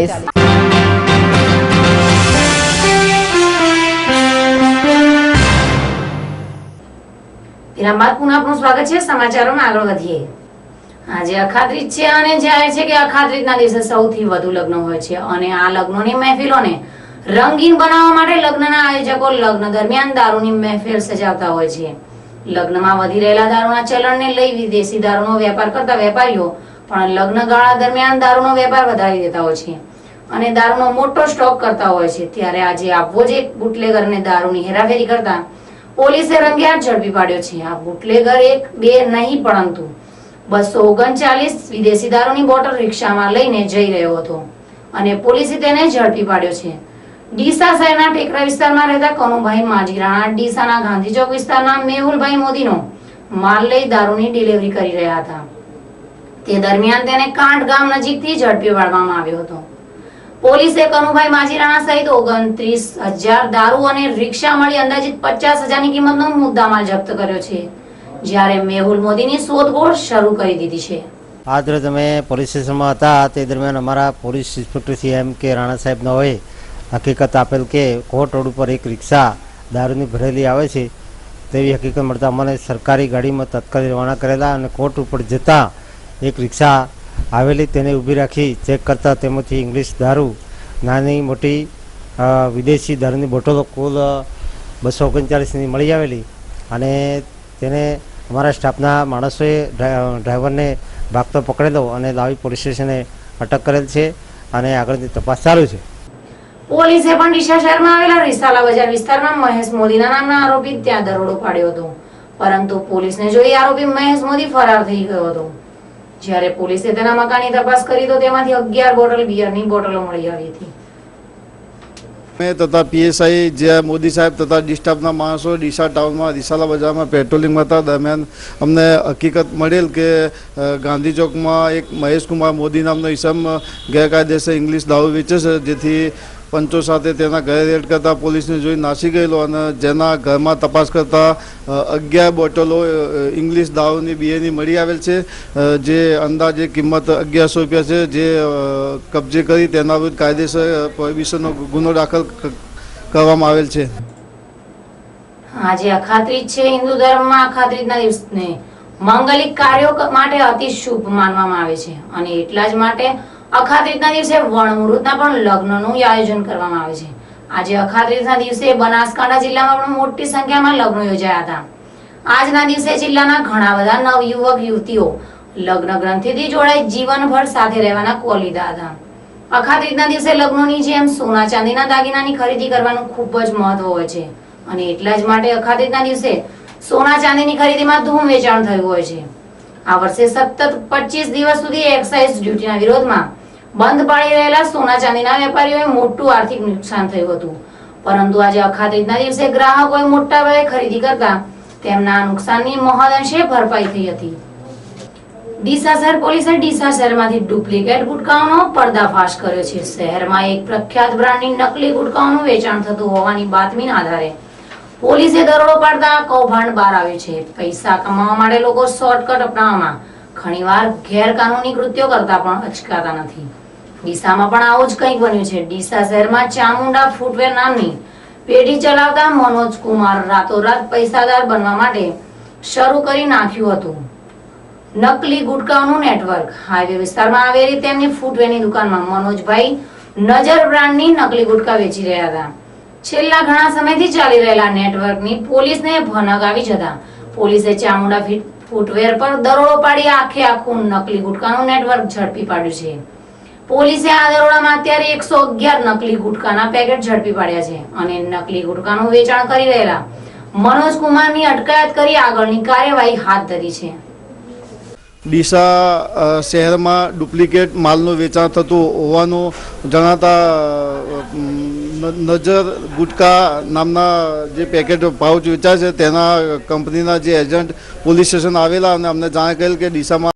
તેના બાદ પુનઃ આપનું સ્વાગત છે। સમાચારોમાં આગળ વધીએ। આજે અખાત્રીજ છે અને જાહેર છે કે અખાત્રીજના દિવસે સૌથી વધુ લગ્ન હોય છે અને આ લગ્નોની મહેફિલોને રંગીન બનાવવા માટે લગ્નના આયોજકો લગ્ન દરમિયાન દારૂની મહેફિલ સજાવતા હોય છે। લગ્નમાં વધી રહેલા દારૂના ચલણને લઈ વિદેશી દારૂનો વેપાર કરતા વેપારીઓ પણ લગ્ન ગાળા દરમિયાન દારૂનો વેપાર વધારી દેતા હોય છે અને દારૂનો મોટો સ્ટોક કરતા હોય છે। ત્યારે આજે આવો જ એક બુટલેગરને દારૂની હેરાફેરી કરતા પોલીસે રંગેહાથ ઝડપી પાડ્યો છે। આ બુટલેગર એક બે નહીં પરંતુ 239 વિદેશી દારૂની બોટલ રિક્ષામાં લઈને જઈ રહ્યો હતો અને પોલીસે તેને ઝડપી પાડ્યો છે। ડીસા શહેરના ટેકરા વિસ્તારમાં રહેતા કનુભાઈ માજીરાણા ડીસાના ગાંધી ચોક વિસ્તારના મેહુલભાઈ મોદીનો માલ લઈ દારૂની ડિલિવરી કરી રહ્યા હતા। તે દરમિયાન તેને કાંઠ ગામ નજીકથી ઝડપી પાડવામાં આવ્યો હતો। પોલીસે કનુભાઈ માજીરાણા સહિત 29,000 દારૂ અને રિક્ષા મળી અંદાજિત 50,000 ની કિંમતનો મુદ્દામાલ જપ્ત કર્યો છે, જ્યારે મેહુલ મોદીની શોધખોળ શરૂ કરી દીધી છે। આજ રોજ અમે પોલીસ સ્ટેશનમાં હતા તે દરમિયાન અમારા પોલીસ ઇન્સ્પેક્ટર શ્રી એમ કે રાણા સાહેબનોએ હકીકત આપેલ કે કોટ રોડ ઉપર એક રિક્ષા દારૂની ભરેલી આવે છે તેવી હકીકત મળતા અમને સરકારી ગાડીમાં તત્કાલ રવાના કરેલા અને કોટ ઉપર જતાં એક રિક્ષા આવેલી તેને ઊભી રાખી ચેક કરતા તેમાંથી ઇંગ્લિશ દારૂ નાની મોટી વિદેશી દારૂની બોટલો કુલ 239ની મળી આવેલી અને તેને અમારા સ્ટાફના માણસોએ ડ્રાઈવરને ભાગતો પકડેલો અને લાવી પોલીસ સ્ટેશને અટક કરેલ છે અને આગળની તપાસ ચાલુ છે। પોલીસે પણ ડીસા શહેરમાં આવેલા રિસાલા બજાર વિસ્તારમાં મહેશ મોદીના નામના આરોપી ત્યાં દરોડો પાડ્યો હતો, પરંતુ પોલીસને જોઈ આરોપી મહેશ મોદી ફરાર થઈ ગયો હતો। જ્યારે પોલીસે તેના મકાનની તપાસ કરી તો તેમાંથી 11 બોટલ બિયરની બોટલો મળી આવી હતી। मैं तथा पीएसआई जे मोदी साहब तथा डी स्टाफना माणसों डीसा टाउन में रिसाला बजार में पेट्रोलिंग में था दरमियान अमने हकीकत मळेल के गांधी चौक में एक महेश कुमार मोदी नामनो इसम गैरकायदेसर इंग्लिश दारू वेचे छे, जेथी पंचो साथे तेना घरे रेड करता पोलीस ने जोई नासी गयेलो અને જેના ઘરમાં તપાસ કરતા 11 બોટલો ઇંગ્લિશ દારૂની બીએની મળી આવેલ છે, જે અંદાજે કિંમત 1100 રૂપિયા છે, જે કબજે કરી તેના વિરુદ્ધ કાયદેસર પ્રોહિબિશનનો ગુનો દાખલ કરવામાં આવેલ છે। આજે અખાત્રીજ છે। હિન્દુ ધર્મમાં અખાત્રીજના દિવસને માંગલિક કાર્યો માટે અતિ શુભ માનવામાં આવે છે અને એટલા જ માટે અખાત્રીજના દિવસે વણમુહૂર્તના પણ લગ્નનું આયોજન કરવામાં આવે છે। આજે અખાત્રીજના દિવસે બનાસકાંઠા જિલ્લામાં પણ મોટી સંખ્યામાં લગ્નો યોજાયા હતા। આજના દિવસે જિલ્લાના ઘણા બધા નવયુવક યુવતીઓ લગ્ન ગ્રંથિથી જોડાઈ જીવનભર સાથે રહેવાના કોલ લીધા હતા। અખાત્રીજના દિવસે લગ્નોની જેમ સોના ચાંદીના દાગીનાની ખરીદી કરવાનું ખૂબ જ મહત્વ હોય છે અને એટલા જ માટે અખાત્રીજના દિવસે સોના ચાંદીની ખરીદીમાં ધૂમ વેચાણ થયું હોય છે। આ વર્ષે સતત 25 દિવસ સુધી એક્સાઇઝ ડ્યુટીના વિરોધમાં બંધ પાડી રહેલા સોના ચાંદીના વેપારીઓએ મોટું આર્થિક નુકસાન થયું હતું, પરંતુ આજે અખાત્રીજના દિવસે ગ્રાહકોએ મોટા પાયે ખરીદી કરતા તેમના નુકસાનની મહદઅંશે ભરપાઈ થઈ હતી। ડીસા શહેર પોલીસે ડીસા શહેરમાંથી ડુપ્લિકેટ ગુટખાઓનો પર્દાફાશ કર્યો છે। શહેરમાં એક પ્રખ્યાત બ્રાન્ડની નકલી ગુટખાઓનું વેચાણ થતું હોવાની બાતમીના આધારે પોલીસે દરોડો પાડતા કૌભાંડ બહાર આવ્યું છે। પૈસા કમાવા માટે લોકો શોર્ટકટ અપનાવવામાં ઘણીવાર ગેરકાનૂની કૃત્યો કરતા પણ અચકાતા નથી। ડીસામાં પણ આવું જ કંઈક બન્યું છે। ડીસા શહેરમાં ચામુંડા ફૂટવેર નામની પેઢી ચલાવતા મનોજ કુમાર રાતોરાત પૈસાદાર બનવા માટે શરૂ કરી નાખ્યું હતું નકલી ગુટખાઓનું નેટવર્ક। હાઈવે વિસ્તારમાં આવેલી તેમની ફૂટવેરની દુકાનમાં મનોજભાઈ નજર બ્રાન્ડની નકલી ગુટખા વેચી રહ્યા હતા। છેલ્લા ઘણા સમયથી ચાલી રહેલા નેટવર્કની પોલીસને ભનક આવી જતા પોલીસે ચામુંડા ફૂટવેર પર દરોડો પાડી આખું નકલી ગુટખાનું નેટવર્ક ઝડપી પાડ્યું છે। પોલીસે આ દરોડામાં અત્યારે 111 નકલી ગુટખાના પેકેટ ઝડપી પાડ્યા છે અને નકલી ગુટખાનું વેચાણ કરી રહેલા મનોજ કુમારની અટકાયત કરી આગળની કાર્યવાહી હાથ ધરી છે। ડીસા શહેરમાં ડુપ્લિકેટ માલનું વેચાણ થતું હોવાનું જણાતા નજર ગુટકા નામના જે પેકેટ પાઉચ વેચાય છે તેના કંપનીના જે એજન્ટ પોલીસ સ્ટેશન આવેલા અને અમને જાણ કરેલ કે ડીસામાં